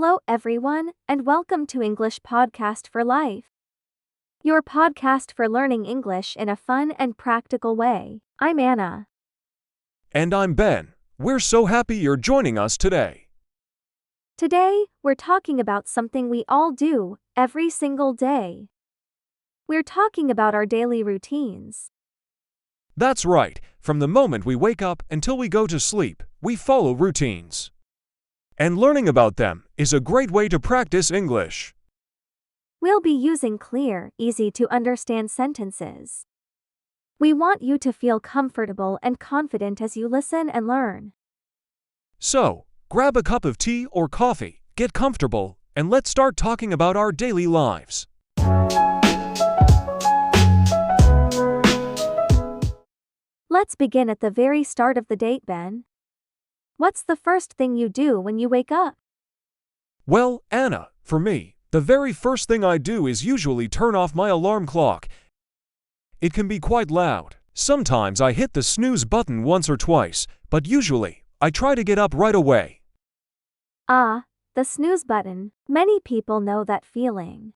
Hello, everyone, and welcome to English Podcast for Life, your podcast for learning English in a fun and practical way. I'm Anna. And I'm Ben. We're so happy you're joining us today. Today, we're talking about something we all do every single day. We're talking about our daily routines. That's right. From the moment we wake up until we go to sleep, we follow routines. And learning about them is a great way to practice English. We'll be using clear, easy-to-understand sentences. We want you to feel comfortable and confident as you listen and learn. So, grab a cup of tea or coffee, get comfortable, and let's start talking about our daily lives. Let's begin at the very start of the day, Ben. What's the first thing you do when you wake up? Well, Anna, for me, the very first thing I do is usually turn off my alarm clock. It can be quite loud. Sometimes I hit the snooze button once or twice, but usually, I try to get up right away. Ah, the snooze button. Many people know that feeling.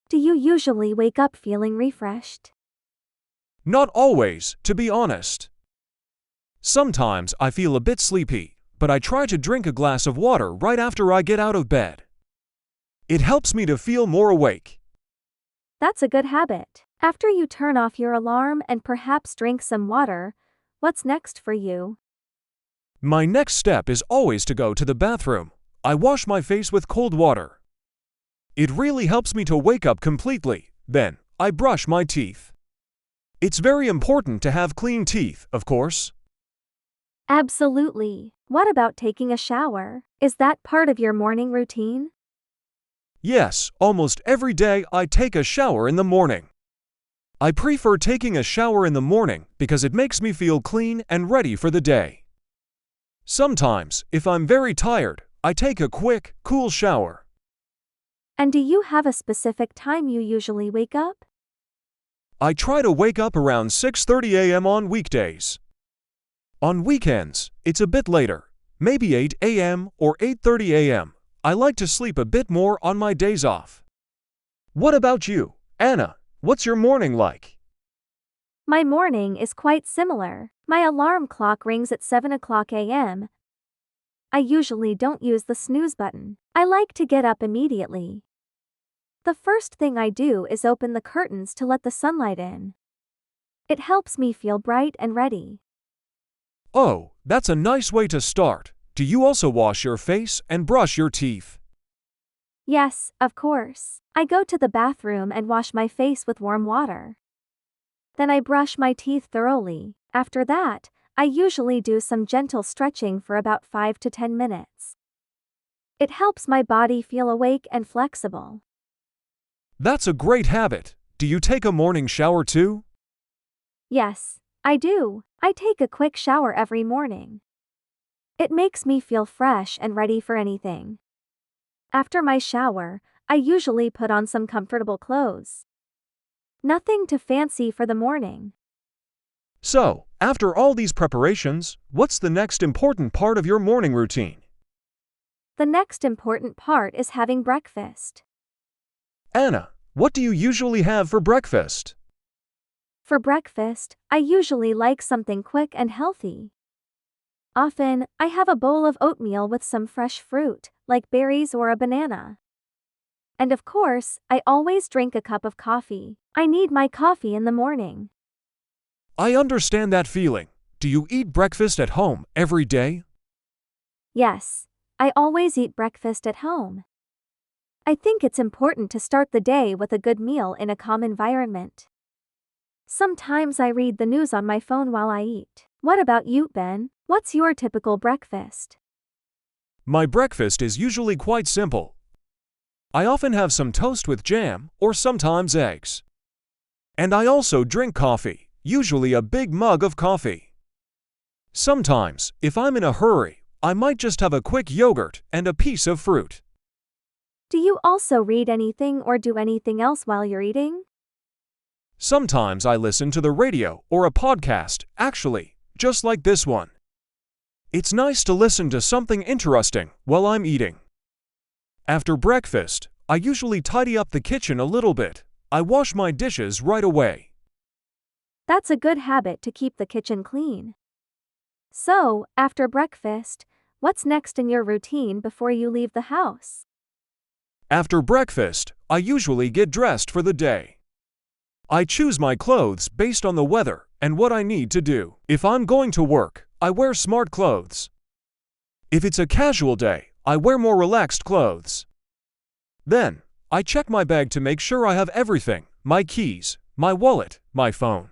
Do you usually wake up feeling refreshed? Not always, to be honest. Sometimes I feel a bit sleepy, but I try to drink a glass of water right after I get out of bed. It helps me to feel more awake. That's a good habit. After you turn off your alarm and perhaps drink some water, what's next for you? My next step is always to go to the bathroom. I wash my face with cold water. It really helps me to wake up completely. Then, I brush my teeth. It's very important to have clean teeth, of course. Absolutely. What about taking a shower? Is that part of your morning routine? Yes, almost every day I take a shower in the morning. I prefer taking a shower in the morning because it makes me feel clean and ready for the day. Sometimes, if I'm very tired, I take a quick, cool shower. And do you have a specific time you usually wake up? I try to wake up around 6:30 a.m. on weekdays. On weekends, it's a bit later, maybe 8 a.m. or 8:30 a.m. I like to sleep a bit more on my days off. What about you, Anna? What's your morning like? My morning is quite similar. My alarm clock rings at 7 o'clock a.m. I usually don't use the snooze button. I like to get up immediately. The first thing I do is open the curtains to let the sunlight in. It helps me feel bright and ready. Oh, that's a nice way to start. Do you also wash your face and brush your teeth? Yes, of course. I go to the bathroom and wash my face with warm water. Then I brush my teeth thoroughly. After that, I usually do some gentle stretching for about 5 to 10 minutes. It helps my body feel awake and flexible. That's a great habit. Do you take a morning shower too? Yes, I do. I take a quick shower every morning. It makes me feel fresh and ready for anything. After my shower, I usually put on some comfortable clothes. Nothing too fancy for the morning. So, after all these preparations, what's the next important part of your morning routine? The next important part is having breakfast. Anna, what do you usually have for breakfast? For breakfast, I usually like something quick and healthy. Often, I have a bowl of oatmeal with some fresh fruit, like berries or a banana. And of course, I always drink a cup of coffee. I need my coffee in the morning. I understand that feeling. Do you eat breakfast at home every day? Yes, I always eat breakfast at home. I think it's important to start the day with a good meal in a calm environment. Sometimes I read the news on my phone while I eat. What about you, Ben? What's your typical breakfast? My breakfast is usually quite simple. I often have some toast with jam, or sometimes eggs. And I also drink coffee, usually a big mug of coffee. Sometimes, if I'm in a hurry, I might just have a quick yogurt and a piece of fruit. Do you also read anything or do anything else while you're eating? Sometimes I listen to the radio or a podcast, actually, just like this one. It's nice to listen to something interesting while I'm eating. After breakfast, I usually tidy up the kitchen a little bit. I wash my dishes right away. That's a good habit to keep the kitchen clean. So, after breakfast, what's next in your routine before you leave the house? After breakfast, I usually get dressed for the day. I choose my clothes based on the weather and what I need to do. If I'm going to work, I wear smart clothes. If it's a casual day, I wear more relaxed clothes. Then, I check my bag to make sure I have everything: my keys, my wallet, my phone.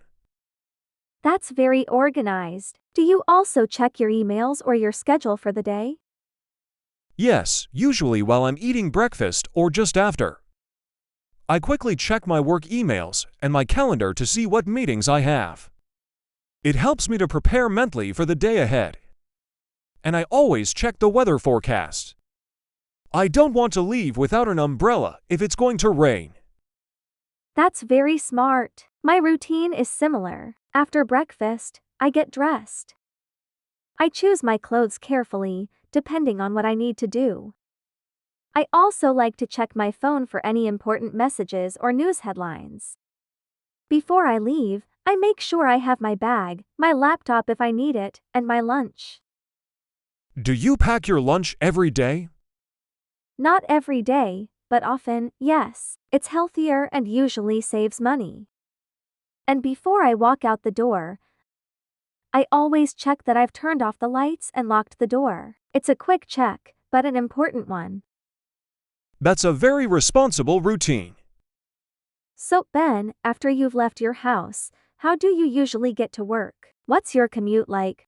That's very organized. Do you also check your emails or your schedule for the day? Yes, usually while I'm eating breakfast or just after. I quickly check my work emails and my calendar to see what meetings I have. It helps me to prepare mentally for the day ahead. And I always check the weather forecast. I don't want to leave without an umbrella if it's going to rain. That's very smart. My routine is similar. After breakfast, I get dressed. I choose my clothes carefully, depending on what I need to do. I also like to check my phone for any important messages or news headlines. Before I leave, I make sure I have my bag, my laptop if I need it, and my lunch. Do you pack your lunch every day? Not every day, but often, yes. It's healthier and usually saves money. And before I walk out the door, I always check that I've turned off the lights and locked the door. It's a quick check, but an important one. That's a very responsible routine. So, Ben, after you've left your house, how do you usually get to work? What's your commute like?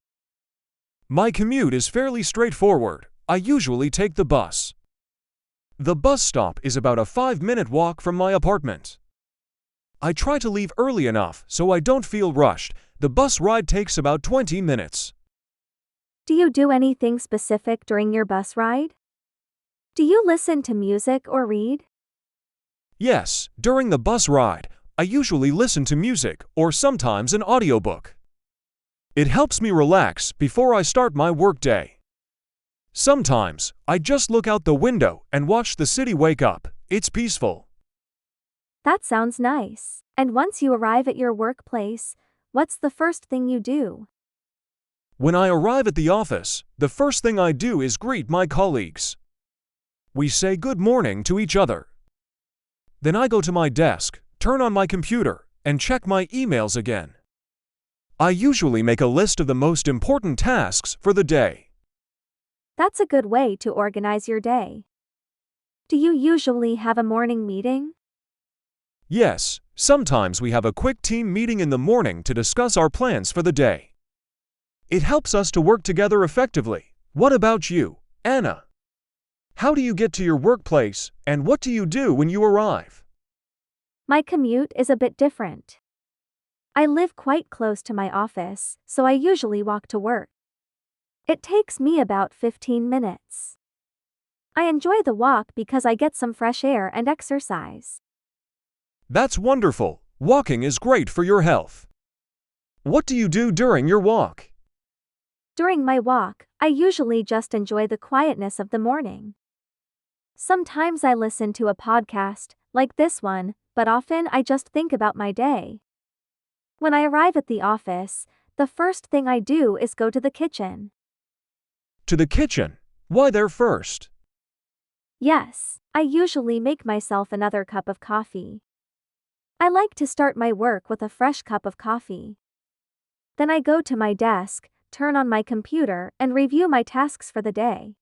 My commute is fairly straightforward. I usually take the bus. The bus stop is about a 5-minute walk from my apartment. I try to leave early enough so I don't feel rushed. The bus ride takes about 20 minutes. Do you do anything specific during your bus ride? Do you listen to music or read? Yes, during the bus ride, I usually listen to music or sometimes an audiobook. It helps me relax before I start my workday. Sometimes, I just look out the window and watch the city wake up. It's peaceful. That sounds nice. And once you arrive at your workplace, what's the first thing you do? When I arrive at the office, the first thing I do is greet my colleagues. We say good morning to each other. Then I go to my desk, turn on my computer, and check my emails again. I usually make a list of the most important tasks for the day. That's a good way to organize your day. Do you usually have a morning meeting? Yes, sometimes we have a quick team meeting in the morning to discuss our plans for the day. It helps us to work together effectively. What about you, Anna? How do you get to your workplace, and what do you do when you arrive? My commute is a bit different. I live quite close to my office, so I usually walk to work. It takes me about 15 minutes. I enjoy the walk because I get some fresh air and exercise. That's wonderful. Walking is great for your health. What do you do during your walk? During my walk, I usually just enjoy the quietness of the morning. Sometimes I listen to a podcast, like this one, but often I just think about my day. When I arrive at the office, the first thing I do is go to the kitchen. To the kitchen. Why there first? Yes, I usually make myself another cup of coffee. I like to start my work with a fresh cup of coffee. Then I go to my desk, turn on my computer, and review my tasks for the day.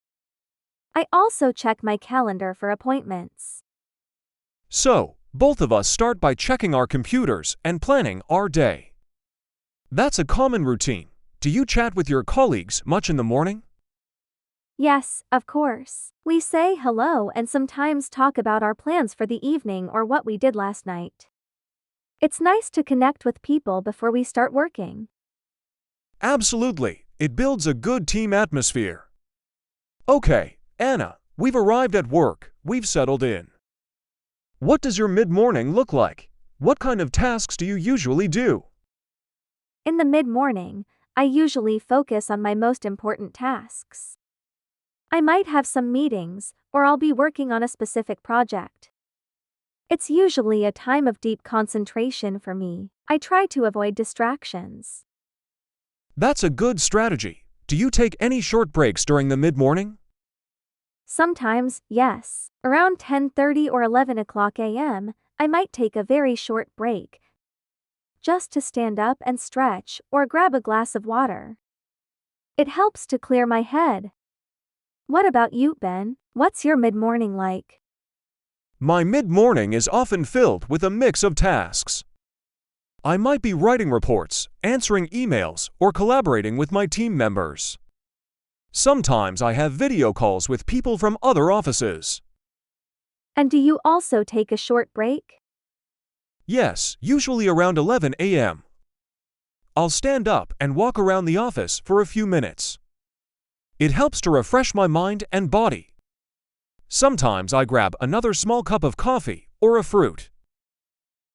I also check my calendar for appointments. So, both of us start by checking our computers and planning our day. That's a common routine. Do you chat with your colleagues much in the morning? Yes, of course. We say hello and sometimes talk about our plans for the evening or what we did last night. It's nice to connect with people before we start working. Absolutely. It builds a good team atmosphere. Okay, Anna, we've arrived at work. We've settled in. What does your mid-morning look like? What kind of tasks do you usually do? In the mid-morning, I usually focus on my most important tasks. I might have some meetings, or I'll be working on a specific project. It's usually a time of deep concentration for me. I try to avoid distractions. That's a good strategy. Do you take any short breaks during the mid-morning? Sometimes, yes. Around 10:30 or 11 o'clock a.m., I might take a very short break, just to stand up and stretch or grab a glass of water. It helps to clear my head. What about you, Ben? What's your mid-morning like? My mid-morning is often filled with a mix of tasks. I might be writing reports, answering emails, or collaborating with my team members. Sometimes I have video calls with people from other offices. And do you also take a short break? Yes, usually around 11 a.m. I'll stand up and walk around the office for a few minutes. It helps to refresh my mind and body. Sometimes I grab another small cup of coffee or a fruit.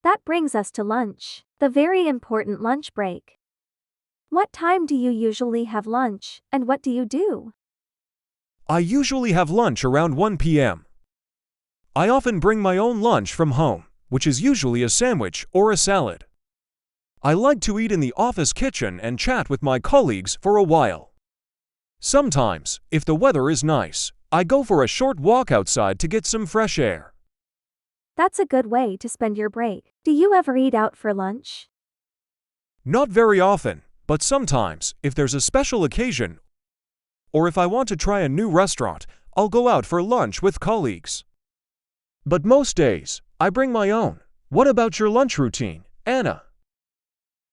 That brings us to lunch, the very important lunch break. What time do you usually have lunch, and what do you do? I usually have lunch around 1 p.m. I often bring my own lunch from home, which is usually a sandwich or a salad. I like to eat in the office kitchen and chat with my colleagues for a while. Sometimes, if the weather is nice, I go for a short walk outside to get some fresh air. That's a good way to spend your break. Do you ever eat out for lunch? Not very often, but sometimes, if there's a special occasion, or if I want to try a new restaurant, I'll go out for lunch with colleagues. But most days, I bring my own. What about your lunch routine, Anna?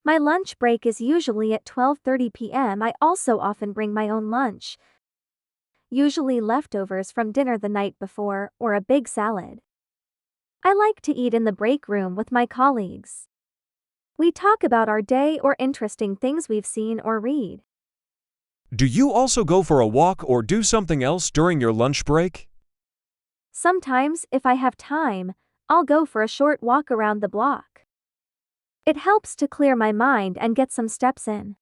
My lunch break is usually at 12:30 p.m. I also often bring my own lunch, usually leftovers from dinner the night before, or a big salad. I like to eat in the break room with my colleagues. We talk about our day or interesting things we've seen or read. Do you also go for a walk or do something else during your lunch break? Sometimes, if I have time, I'll go for a short walk around the block. It helps to clear my mind and get some steps in.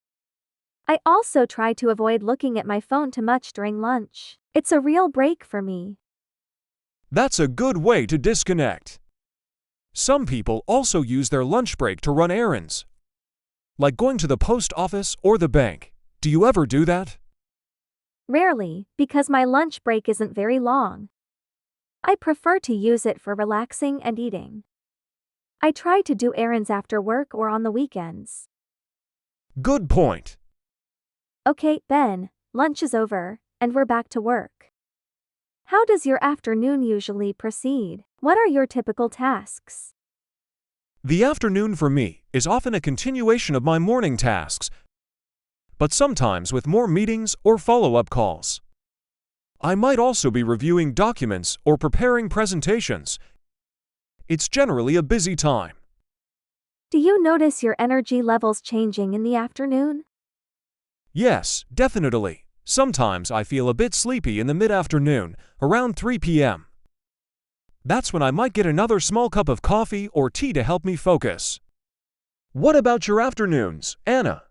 I also try to avoid looking at my phone too much during lunch. It's a real break for me. That's a good way to disconnect. Some people also use their lunch break to run errands, like going to the post office or the bank. Do you ever do that? Rarely, because my lunch break isn't very long. I prefer to use it for relaxing and eating. I try to do errands after work or on the weekends. Good point. Okay, Ben, lunch is over, and we're back to work. How does your afternoon usually proceed? What are your typical tasks? The afternoon for me is often a continuation of my morning tasks, but sometimes with more meetings or follow-up calls. I might also be reviewing documents or preparing presentations. It's generally a busy time. Do you notice your energy levels changing in the afternoon? Yes, definitely. Sometimes I feel a bit sleepy in the mid-afternoon, around 3 p.m. That's when I might get another small cup of coffee or tea to help me focus. What about your afternoons, Anna?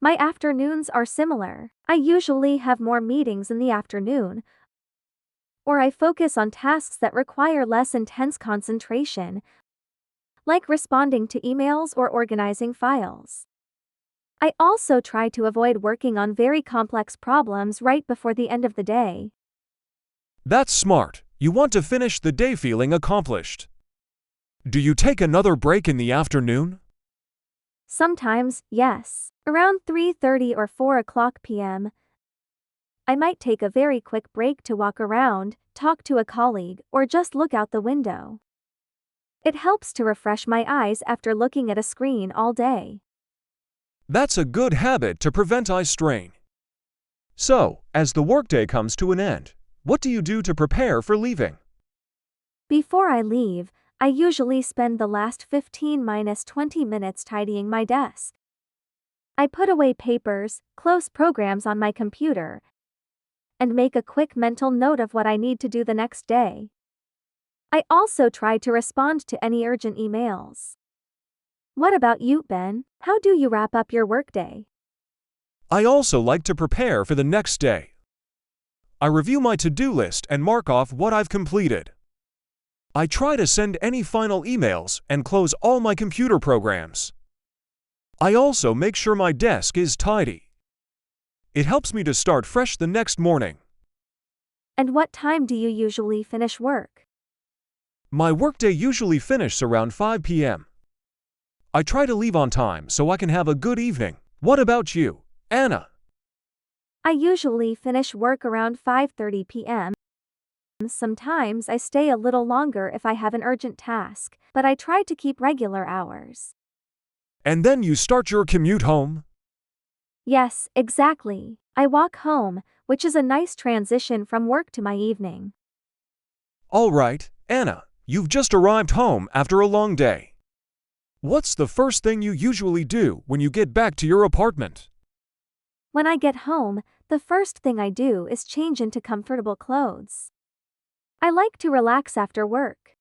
My afternoons are similar. I usually have more meetings in the afternoon, or I focus on tasks that require less intense concentration, like responding to emails or organizing files. I also try to avoid working on very complex problems right before the end of the day. That's smart. You want to finish the day feeling accomplished. Do you take another break in the afternoon? Sometimes, yes. Around 3:30 or 4 o'clock p.m., I might take a very quick break to walk around, talk to a colleague, or just look out the window. It helps to refresh my eyes after looking at a screen all day. That's a good habit to prevent eye strain. So, as the workday comes to an end, what do you do to prepare for leaving? Before I leave, I usually spend the last 15-20 minutes tidying my desk. I put away papers, close programs on my computer, and make a quick mental note of what I need to do the next day. I also try to respond to any urgent emails. What about you, Ben? How do you wrap up your workday? I also like to prepare for the next day. I review my to-do list and mark off what I've completed. I try to send any final emails and close all my computer programs. I also make sure my desk is tidy. It helps me to start fresh the next morning. And what time do you usually finish work? My workday usually finishes around 5 p.m. I try to leave on time so I can have a good evening. What about you, Anna? I usually finish work around 5:30 p.m. Sometimes I stay a little longer if I have an urgent task, but I try to keep regular hours. And then you start your commute home? Yes, exactly. I walk home, which is a nice transition from work to my evening. All right, Anna, you've just arrived home after a long day. What's the first thing you usually do when you get back to your apartment? When I get home, the first thing I do is change into comfortable clothes. I like to relax after work.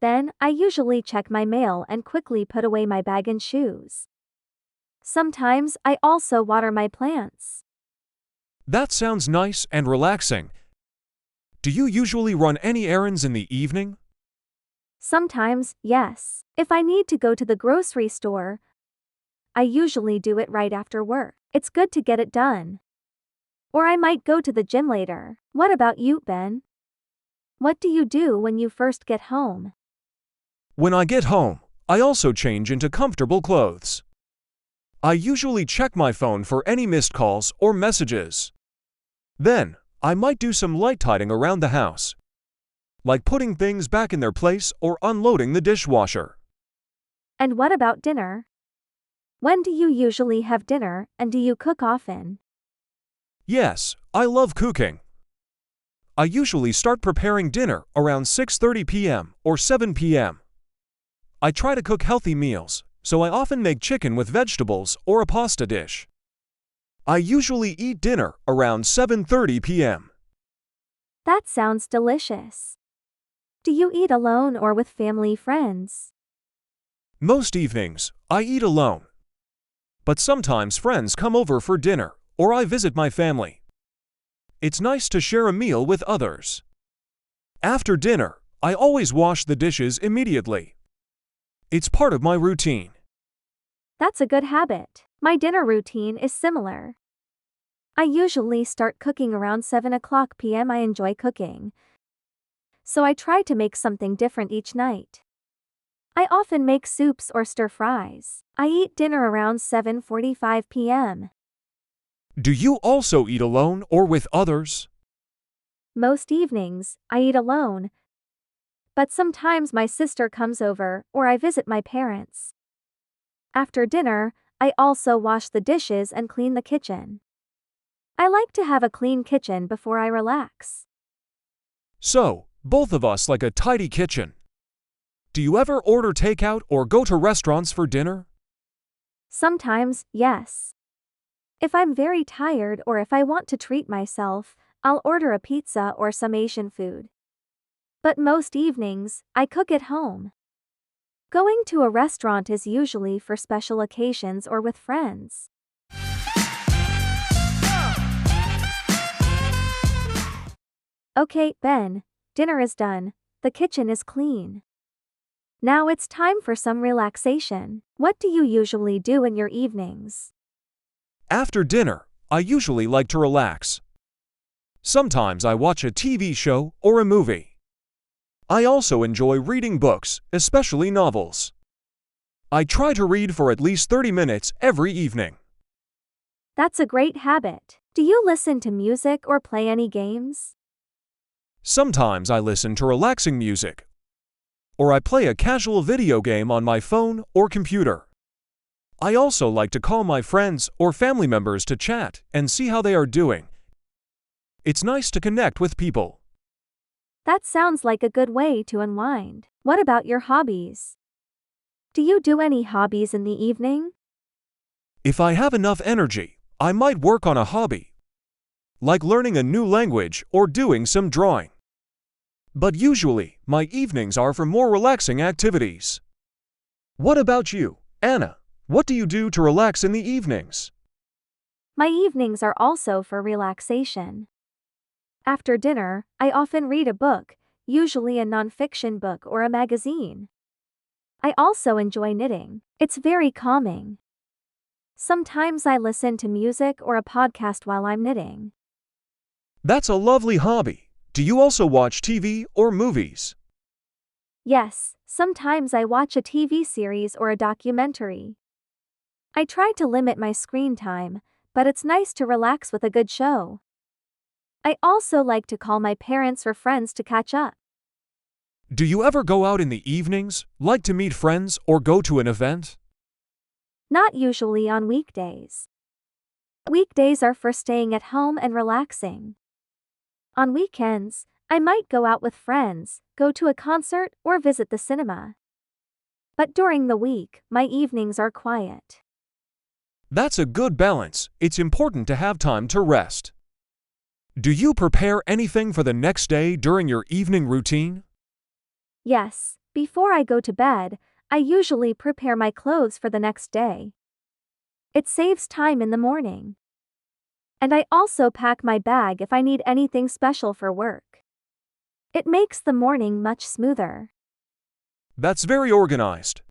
Then, I usually check my mail and quickly put away my bag and shoes. Sometimes, I also water my plants. That sounds nice and relaxing. Do you usually run any errands in the evening? Sometimes, yes. If I need to go to the grocery store, I usually do it right after work. It's good to get it done. Or I might go to the gym later. What about you, Ben? What do you do when you first get home? When I get home, I also change into comfortable clothes. I usually check my phone for any missed calls or messages. Then, I might do some light tidying around the house, like putting things back in their place or unloading the dishwasher. And what about dinner? When do you usually have dinner, and do you cook often? Yes, I love cooking. I usually start preparing dinner around 6:30 p.m. or 7 p.m. I try to cook healthy meals, so I often make chicken with vegetables or a pasta dish. I usually eat dinner around 7:30 p.m. That sounds delicious. Do you eat alone or with family friends? Most evenings, I eat alone. But sometimes friends come over for dinner, or I visit my family. It's nice to share a meal with others. After dinner, I always wash the dishes immediately. It's part of my routine. That's a good habit. My dinner routine is similar. I usually start cooking around 7 o'clock p.m. I enjoy cooking, so I try to make something different each night. I often make soups or stir fries. I eat dinner around 7:45 p.m. Do you also eat alone or with others? Most evenings, I eat alone, but sometimes my sister comes over or I visit my parents. After dinner, I also wash the dishes and clean the kitchen. I like to have a clean kitchen before I relax. So, both of us like a tidy kitchen. Do you ever order takeout or go to restaurants for dinner? Sometimes, yes. If I'm very tired or if I want to treat myself, I'll order a pizza or some Asian food. But most evenings, I cook at home. Going to a restaurant is usually for special occasions or with friends. Okay, Ben, dinner is done, the kitchen is clean. Now it's time for some relaxation. What do you usually do in your evenings? After dinner, I usually like to relax. Sometimes I watch a TV show or a movie. I also enjoy reading books, especially novels. I try to read for at least 30 minutes every evening. That's a great habit. Do you listen to music or play any games? Sometimes I listen to relaxing music, or I play a casual video game on my phone or computer. I also like to call my friends or family members to chat and see how they are doing. It's nice to connect with people. That sounds like a good way to unwind. What about your hobbies? Do you do any hobbies in the evening? If I have enough energy, I might work on a hobby, like learning a new language or doing some drawing. But usually, my evenings are for more relaxing activities. What about you, Anna? What do you do to relax in the evenings? My evenings are also for relaxation. After dinner, I often read a book, usually a nonfiction book or a magazine. I also enjoy knitting. It's very calming. Sometimes I listen to music or a podcast while I'm knitting. That's a lovely hobby. Do you also watch TV or movies? Yes, sometimes I watch a TV series or a documentary. I try to limit my screen time, but it's nice to relax with a good show. I also like to call my parents or friends to catch up. Do you ever go out in the evenings, like to meet friends or go to an event? Not usually on weekdays. Weekdays are for staying at home and relaxing. On weekends, I might go out with friends, go to a concert, or visit the cinema. But during the week, my evenings are quiet. That's a good balance. It's important to have time to rest. Do you prepare anything for the next day during your evening routine? Yes, before I go to bed, I usually prepare my clothes for the next day. It saves time in the morning. And I also pack my bag if I need anything special for work. It makes the morning much smoother. That's very organized.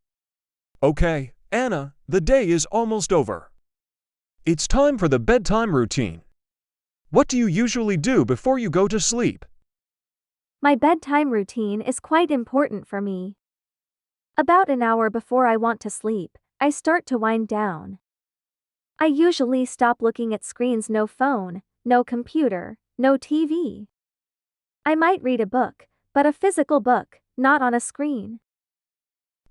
Okay, Anna, the day is almost over. It's time for the bedtime routine. What do you usually do before you go to sleep? My bedtime routine is quite important for me. About an hour before I want to sleep, I start to wind down. I usually stop looking at screens, no phone, no computer, no TV. I might read a book, but a physical book, not on a screen.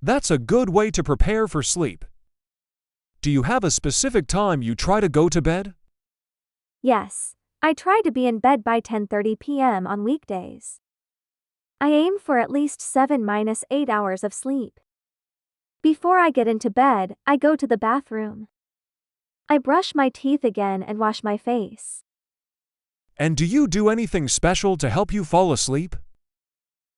That's a good way to prepare for sleep. Do you have a specific time you try to go to bed? Yes, I try to be in bed by 10:30 p.m. on weekdays. I aim for at least 7-8 hours of sleep. Before I get into bed, I go to the bathroom. I brush my teeth again and wash my face. And do you do anything special to help you fall asleep?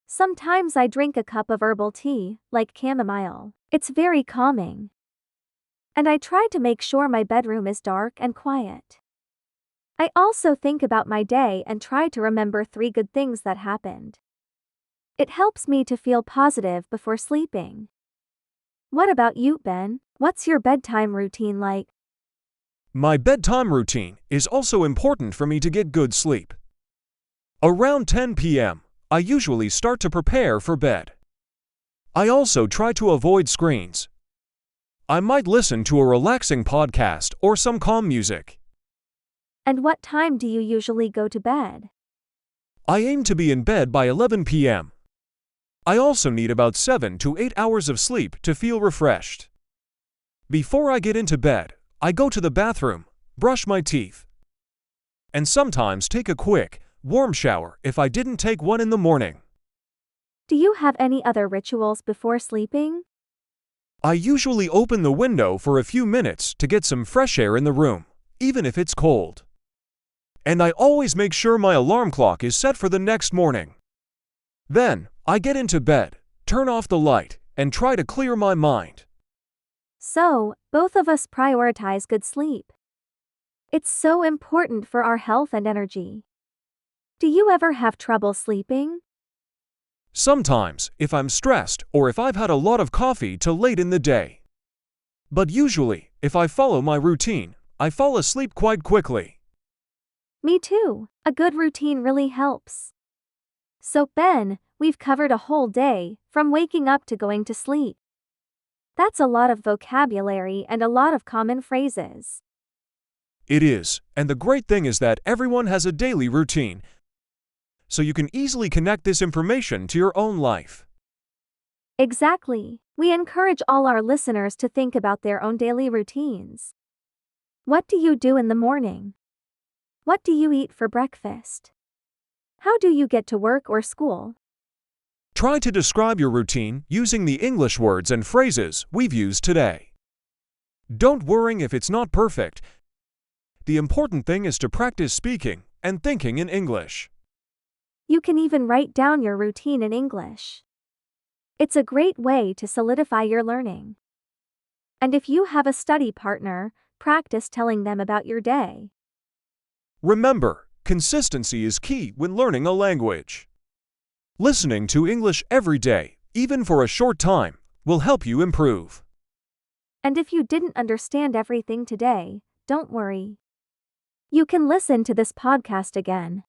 Sometimes I drink a cup of herbal tea, like chamomile. It's very calming. And I try to make sure my bedroom is dark and quiet. I also think about my day and try to remember 3 good things that happened. It helps me to feel positive before sleeping. What about you, Ben? What's your bedtime routine like? My bedtime routine is also important for me to get good sleep. Around 10 p.m., I usually start to prepare for bed. I also try to avoid screens. I might listen to a relaxing podcast or some calm music. And what time do you usually go to bed? I aim to be in bed by 11 p.m. I also need about 7 to 8 hours of sleep to feel refreshed. Before I get into bed, I go to the bathroom, brush my teeth, and sometimes take a quick, warm shower if I didn't take one in the morning. Do you have any other rituals before sleeping? I usually open the window for a few minutes to get some fresh air in the room, even if it's cold. And I always make sure my alarm clock is set for the next morning. Then, I get into bed, turn off the light, and try to clear my mind. So, both of us prioritize good sleep. It's so important for our health and energy. Do you ever have trouble sleeping? Sometimes, if I'm stressed or if I've had a lot of coffee till late in the day. But usually, if I follow my routine, I fall asleep quite quickly. Me too. A good routine really helps. So, Ben, we've covered a whole day, from waking up to going to sleep. That's a lot of vocabulary and a lot of common phrases. It is, and the great thing is that everyone has a daily routine, so you can easily connect this information to your own life. Exactly. We encourage all our listeners to think about their own daily routines. What do you do in the morning? What do you eat for breakfast? How do you get to work or school? Try to describe your routine using the English words and phrases we've used today. Don't worry if it's not perfect. The important thing is to practice speaking and thinking in English. You can even write down your routine in English. It's a great way to solidify your learning. And if you have a study partner, practice telling them about your day. Remember, Consistency is key when learning a language. Listening to English every day, even for a short time, will help you improve. And if you didn't understand everything today, don't worry. You can listen to this podcast again.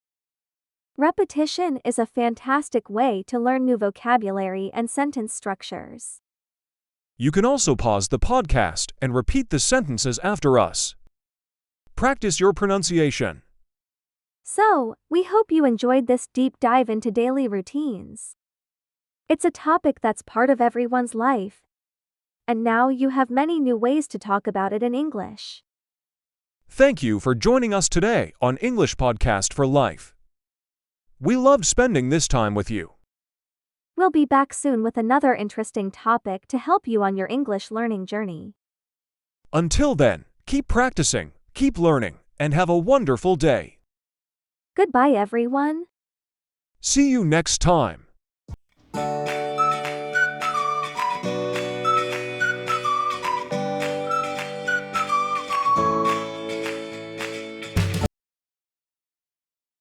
Repetition is a fantastic way to learn new vocabulary and sentence structures. You can also pause the podcast and repeat the sentences after us. Practice your pronunciation. So, we hope you enjoyed this deep dive into daily routines. It's a topic that's part of everyone's life. And now you have many new ways to talk about it in English. Thank you for joining us today on English Podcast for Life. We loved spending this time with you. We'll be back soon with another interesting topic to help you on your English learning journey. Until then, keep practicing, keep learning, and have a wonderful day. Goodbye, everyone. See you next time.